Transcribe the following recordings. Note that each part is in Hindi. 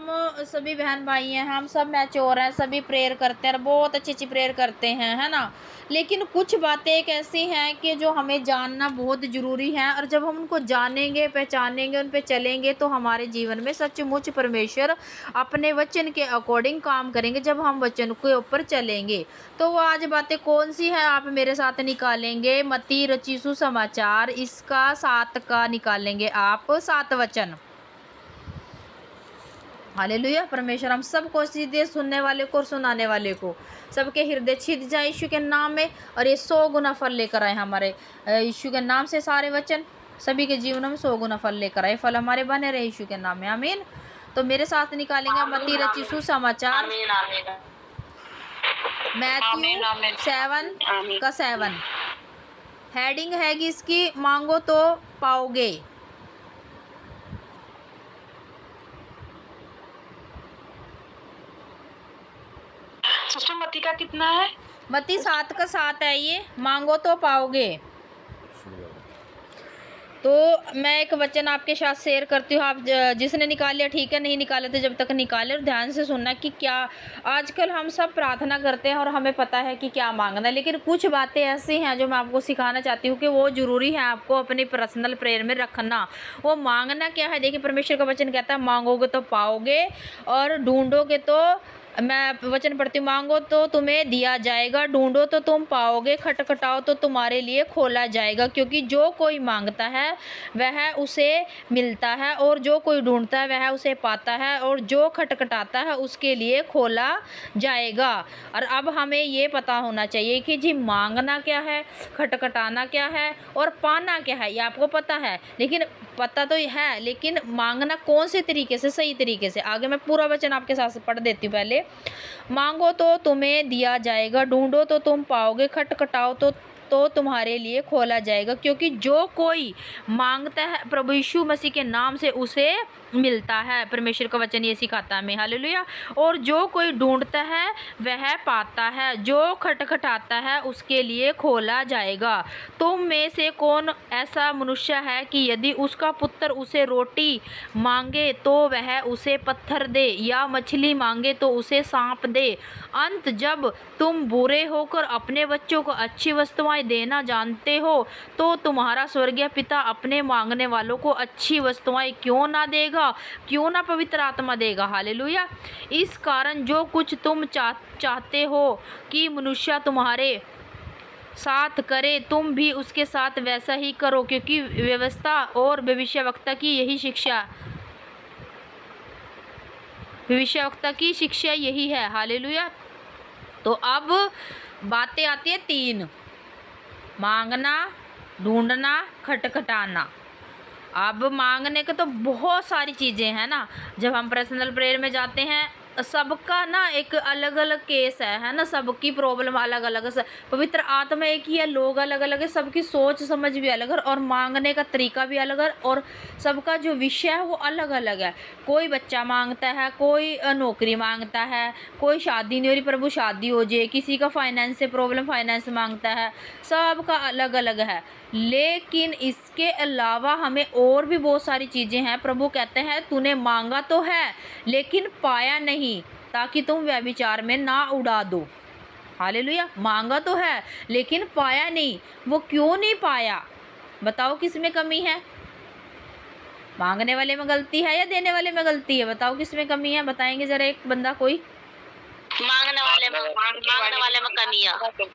हम सभी बहन भाई हैं, हम सब मैच्योर हैं, सभी प्रेयर करते हैं और बहुत अच्छी प्रेयर करते हैं, है ना। लेकिन कुछ बातें एक ऐसी हैं कि जो हमें जानना बहुत ज़रूरी है, और जब हम उनको जानेंगे, पहचानेंगे, उन पे चलेंगे, तो हमारे जीवन में सचमुच परमेश्वर अपने वचन के अकॉर्डिंग काम करेंगे, जब हम वचन के ऊपर चलेंगे। तो वो आज बातें कौन सी है, आप मेरे साथ निकालेंगे। मत्ती रचित सुसमाचार, इसका 7 का निकालेंगे आप, 7 वचन। हालेलुया। परमेश्वर हम सबको सीधे, सुनने वाले को और सुनाने वाले को, सबके हृदय छिद जाए यीशु के नाम में, और ये 100 गुना फल लेकर आए हमारे यीशु के नाम से। सारे वचन सभी के जीवनों में 100 गुना फल लेकर आए, फल हमारे बने रहे यीशु के नाम में, आमीन। तो मेरे साथ निकालेंगे मत्ती रचित सुसमाचार, मैथ्यू 7 का 7। हेडिंग है कि इसकी मांगो तो पाओगे। सिस्टर मत्ती का कितना है? मत्ती 7 का 7 है ये, मांगो तो पाओगे। तो मैं एक वचन आपके साथ शेयर करती हूँ, आप जिसने निकाल लिया ठीक है, नहीं निकाले तो जब तक निकाले और ध्यान से सुनना कि क्या आजकल हम सब प्रार्थना करते हैं और हमें पता है कि क्या मांगना है, लेकिन कुछ बातें ऐसी हैं जो मैं आपको सिखाना चाहती हूँ कि वो ज़रूरी है आपको अपनी पर्सनल प्रेयर में रखना। वो मांगना क्या है, देखिए परमेश्वर का वचन कहता है मांगोगे तो पाओगे, और ढूंढोगे तो, मैं वचन पढ़ती हूँ, मांगो तो तुम्हें दिया जाएगा, ढूंढो तो तुम पाओगे, खटखटाओ तो तुम्हारे लिए खोला जाएगा। क्योंकि जो कोई मांगता है वह उसे मिलता है, और जो कोई ढूंढता है वह उसे पाता है, और जो खटखटाता है उसके लिए खोला जाएगा। और अब हमें ये पता होना चाहिए कि जी मांगना क्या है, खटखटाना क्या है, और पाना क्या है, ये आपको पता है। लेकिन पता तो है, लेकिन मांगना कौन से तरीके से, सही तरीके से। आगे मैं पूरा वचन आपके साथ पढ़ देती हूँ। पहले मांगो तो तुम्हें दिया जाएगा, ढूंढो तो तुम पाओगे, खटखटाओ तो तुम्हारे लिए खोला जाएगा। क्योंकि जो कोई मांगता है प्रभु यीशु मसीह के नाम से उसे मिलता है। परमेश्वर का वचन ये सिखाता है हमें, हालेलुया। और जो कोई ढूंढता है वह पाता है, जो खटखटाता है उसके लिए खोला जाएगा। तुम में से कौन ऐसा मनुष्य है कि यदि उसका पुत्र उसे रोटी मांगे तो वह उसे पत्थर दे, या मछली मांगे तो उसे सांप दे? अंत जब तुम बुरे होकर अपने बच्चों को अच्छी वस्तुएं देना जानते हो, तो तुम्हारा स्वर्गीय पिता अपने मांगने वालों को अच्छी वस्तुएं क्यों ना देगा, क्यों ना पवित्र आत्मा देगा। हालेलुया। इस कारण जो कुछ तुम चाहते हो कि मनुष्य तुम्हारे साथ करे, तुम भी उसके साथ वैसा ही करो, क्योंकि व्यवस्था और भविष्यवक्ता की यही शिक्षा, भविष्यवक्ता की शिक्षा यही है। हालेलुया। तो अब बातें आती है 3, मांगना, ढूंढना, खटखटाना। अब मांगने के तो बहुत सारी चीज़ें हैं ना। जब हम पर्सनल प्रेयर में जाते हैं, सबका ना एक अलग अलग केस है ना, सबकी प्रॉब्लम अलग अलग है। पवित्र आत्मा एक ही है, लोग अलग अलग है, सबकी सोच समझ भी अलग है, और मांगने का तरीका भी अलग है, और सबका जो विषय है वो अलग अलग है। कोई बच्चा मांगता है, कोई नौकरी मांगता है, कोई शादी नहीं हो रही, प्रभु शादी हो जाए, किसी का फाइनेंस से प्रॉब्लम, फाइनेंस मांगता है, सबका अलग अलग है। लेकिन इसके अलावा हमें और भी बहुत सारी चीज़ें हैं। प्रभु कहते हैं तूने मांगा तो है लेकिन पाया नहीं, ताकि तुम व्यभिचार में ना उड़ा दो। हालेलुया। मांगा तो है लेकिन पाया नहीं। वो क्यों नहीं पाया, बताओ किस में कमी है? मांगने वाले में गलती है या देने वाले में गलती है? बताओ किस में कमी है, बताएंगे जरा एक बंदा कोई। मांगने वाले में कमी है।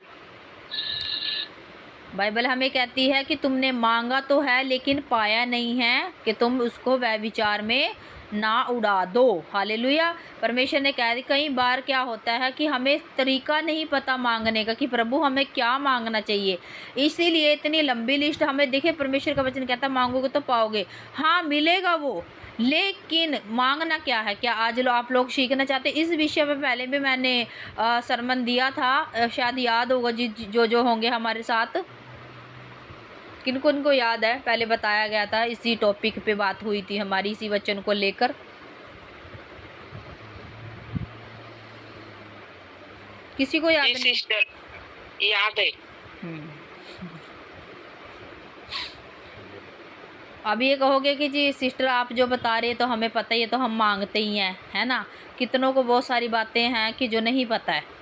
बाइबल हमें कहती है कि तुमने मांगा तो है लेकिन पाया नहीं है, कि तुम उसको व्यभिचार में ना उड़ा दो। हालेलुया। परमेश्वर ने कहा, कई बार क्या होता है कि हमें तरीका नहीं पता मांगने का, कि प्रभु हमें क्या मांगना चाहिए, इसीलिए इतनी लंबी लिस्ट हमें। देखिए परमेश्वर का वचन कहता है मांगोगे तो पाओगे, हाँ मिलेगा वो, लेकिन मांगना क्या है। क्या आज आप लोग सीखना चाहते? इस विषय पे पहले भी मैंने सरमन दिया था, शायद याद होगा जो होंगे हमारे साथ, किनको इनको याद है, पहले बताया गया था, इसी टॉपिक पे बात हुई थी हमारी, इसी वचन को लेकर। किसी को याद नहीं? याद है। अब ये कहोगे कि जी सिस्टर आप जो बता रहे हैं तो हमें पता ही है, तो हम मांगते ही हैं, है ना। कितनों को बहुत सारी बातें हैं कि जो नहीं पता है।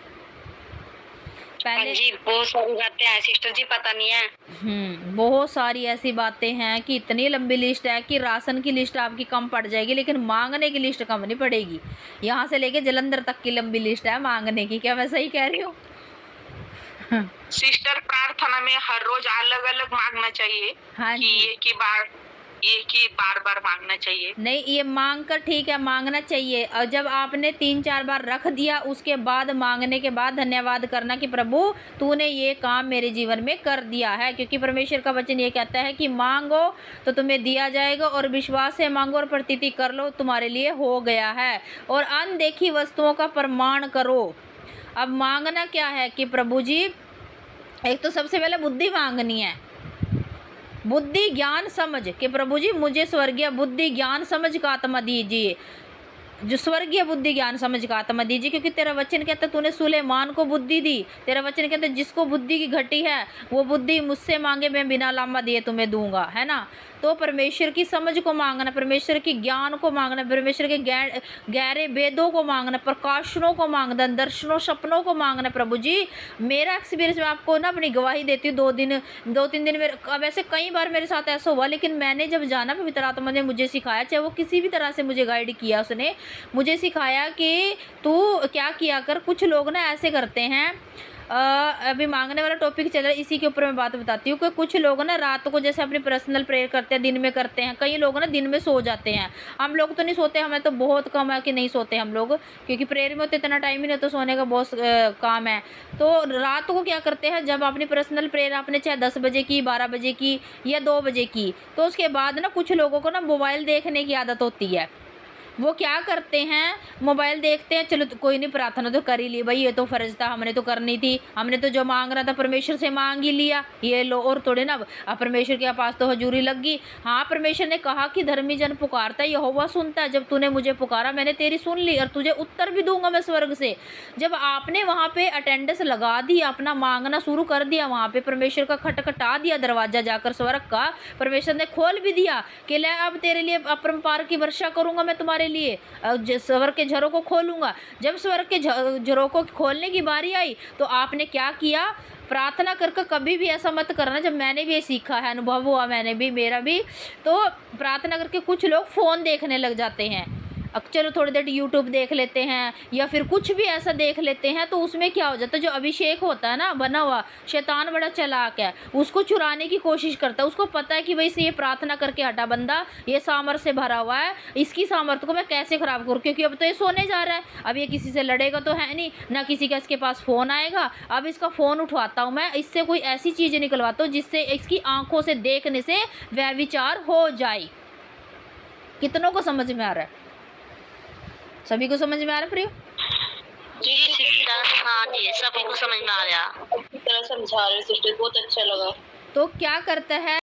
पहले जी बहुत सारी बातें हैं सिस्टर जी, पता नहीं है। बहुत सारी ऐसी बातें हैं कि इतनी लंबी लिस्ट है कि राशन की लिस्ट आपकी कम पड़ जाएगी, लेकिन मांगने की लिस्ट कम नहीं पड़ेगी। यहाँ से लेके जलंधर तक की लंबी लिस्ट है मांगने की। क्या मैं सही कह रही हूँ? सिस्टर प्रार्थना में हर रोज अलग अलग मांगना चाहिए। हाँ कि जी। ये बार बार मांगना चाहिए। नहीं, ये मांग कर ठीक है, मांगना चाहिए। और जब आपने 3-4 बार रख दिया, उसके बाद मांगने के बाद धन्यवाद करना कि प्रभु तूने ये काम मेरे जीवन में कर दिया है, क्योंकि परमेश्वर का वचन ये कहता है कि मांगो तो तुम्हें दिया जाएगा, और विश्वास से मांगो और प्रतीति कर लो, तुम्हारे लिए हो गया है। और अनदेखी वस्तुओं का प्रमाण करो। अब मांगना क्या है कि प्रभु जी, एक तो सबसे पहले बुद्धि मांगनी है, बुद्धि ज्ञान समझ कि प्रभु जी मुझे स्वर्गीय बुद्धि ज्ञान समझ का आत्मा दीजिए, जो स्वर्गीय बुद्धि ज्ञान समझ का आत्मा दीजिए, क्योंकि तेरा वचन कहता है तूने सुलेमान को बुद्धि दी। तेरा वचन कहता है जिसको बुद्धि की घटी है वो बुद्धि मुझसे मांगे, मैं बिना लामा दिए तुम्हें दूंगा, है ना। तो परमेश्वर की समझ को मांगना, परमेश्वर की ज्ञान को मांगना, परमेश्वर के गहरे वेदों को मांगना, प्रकाशनों को मांगना, दर्शनों सपनों को मांगना। प्रभु जी मेरा एक्सपीरियंस, मैं आपको ना अपनी गवाही देती हूँ। 2-3 दिन मेरे, वैसे कई बार मेरे साथ ऐसा हुआ, लेकिन मैंने जब जाना, पवित्र आत्मा ने मुझे सिखाया, चाहे वो किसी भी तरह से मुझे गाइड किया, उसने मुझे सिखाया कि तू क्या किया कर। कुछ लोग ना ऐसे करते हैं, अभी मांगने वाला टॉपिक चल रहा है, इसी के ऊपर मैं बात बताती हूँ कि कुछ लोग ना रात को जैसे अपनी पर्सनल प्रेयर करते हैं, दिन में करते हैं। कई लोग ना दिन में सो जाते हैं। हम लोग तो नहीं सोते, हमें तो बहुत कम है कि नहीं सोते हम लोग, क्योंकि प्रेयर में तो इतना टाइम ही नहीं, तो सोने का बहुत काम है। तो रात को क्या करते हैं, जब अपनी पर्सनल प्रेयर आपने चाहे 10 बजे की, 12 बजे की या 2 बजे की, तो उसके बाद ना कुछ लोगों को ना मोबाइल देखने की आदत होती है। वो क्या करते हैं, मोबाइल देखते हैं, चलो तो कोई नहीं, प्रार्थना तो कर ही ली भाई, ये तो फर्ज था, हमने तो करनी थी, हमने तो जो मांग रहा था परमेश्वर से मांग ही लिया, ये लो। और थोड़े ना अब परमेश्वर के पास तो हजूरी लग गई। हाँ, परमेश्वर ने कहा कि धर्मी जन पुकारता है, यहोवा सुनता है। जब तूने मुझे पुकारा, मैंने तेरी सुन ली, और तुझे उत्तर भी दूंगा मैं स्वर्ग से। जब आपने वहाँ पे अटेंडेंस लगा दी, अपना मांगना शुरू कर दिया, वहाँ पे परमेश्वर का खटखटा दिया दरवाजा जाकर स्वर्ग का, परमेश्वर ने खोल भी दिया कि ले अब तेरे लिए अपरंपार की वर्षा करूंगा मैं तुम्हारे लिए, स्वर्ग के झरों को खोलूंगा। जब स्वर्ग के झरों को खोलने की बारी आई, तो आपने क्या किया, प्रार्थना करके कभी भी ऐसा मत करना। जब मैंने भी ये सीखा है, अनुभव हुआ मैंने भी, मेरा भी, तो प्रार्थना करके कुछ लोग फ़ोन देखने लग जाते हैं। अब चलो थोड़ी देर यूट्यूब देख लेते हैं, या फिर कुछ भी ऐसा देख लेते हैं, तो उसमें क्या हो जाता है, जो अभिषेक होता है ना बना हुआ, शैतान बड़ा चालाक है, उसको चुराने की कोशिश करता है। उसको पता है कि भाई से ये प्रार्थना करके हटा बंदा, ये सामर्थ्य से भरा हुआ है, इसकी सामर्थ्य को मैं कैसे ख़राब करूँ, क्योंकि अब तो ये सोने जा रहा है, अब ये किसी से लड़ेगा तो है नहीं, ना किसी का इसके पास फ़ोन आएगा। अब इसका फ़ोन उठवाता हूँ मैं, इससे कोई ऐसी चीज़ें निकलवाता हूँ जिससे इसकी आंखों से देखने से वह विचार हो जाए। कितनों को समझ में आ रहा है? सभी को समझ में आ रहा है प्रियो? जी सिस्टर, हाँ जी सभी को समझ में आ रहा। अच्छी तरह समझा रहे सिस्टर, बहुत अच्छा लगा। तो क्या करता है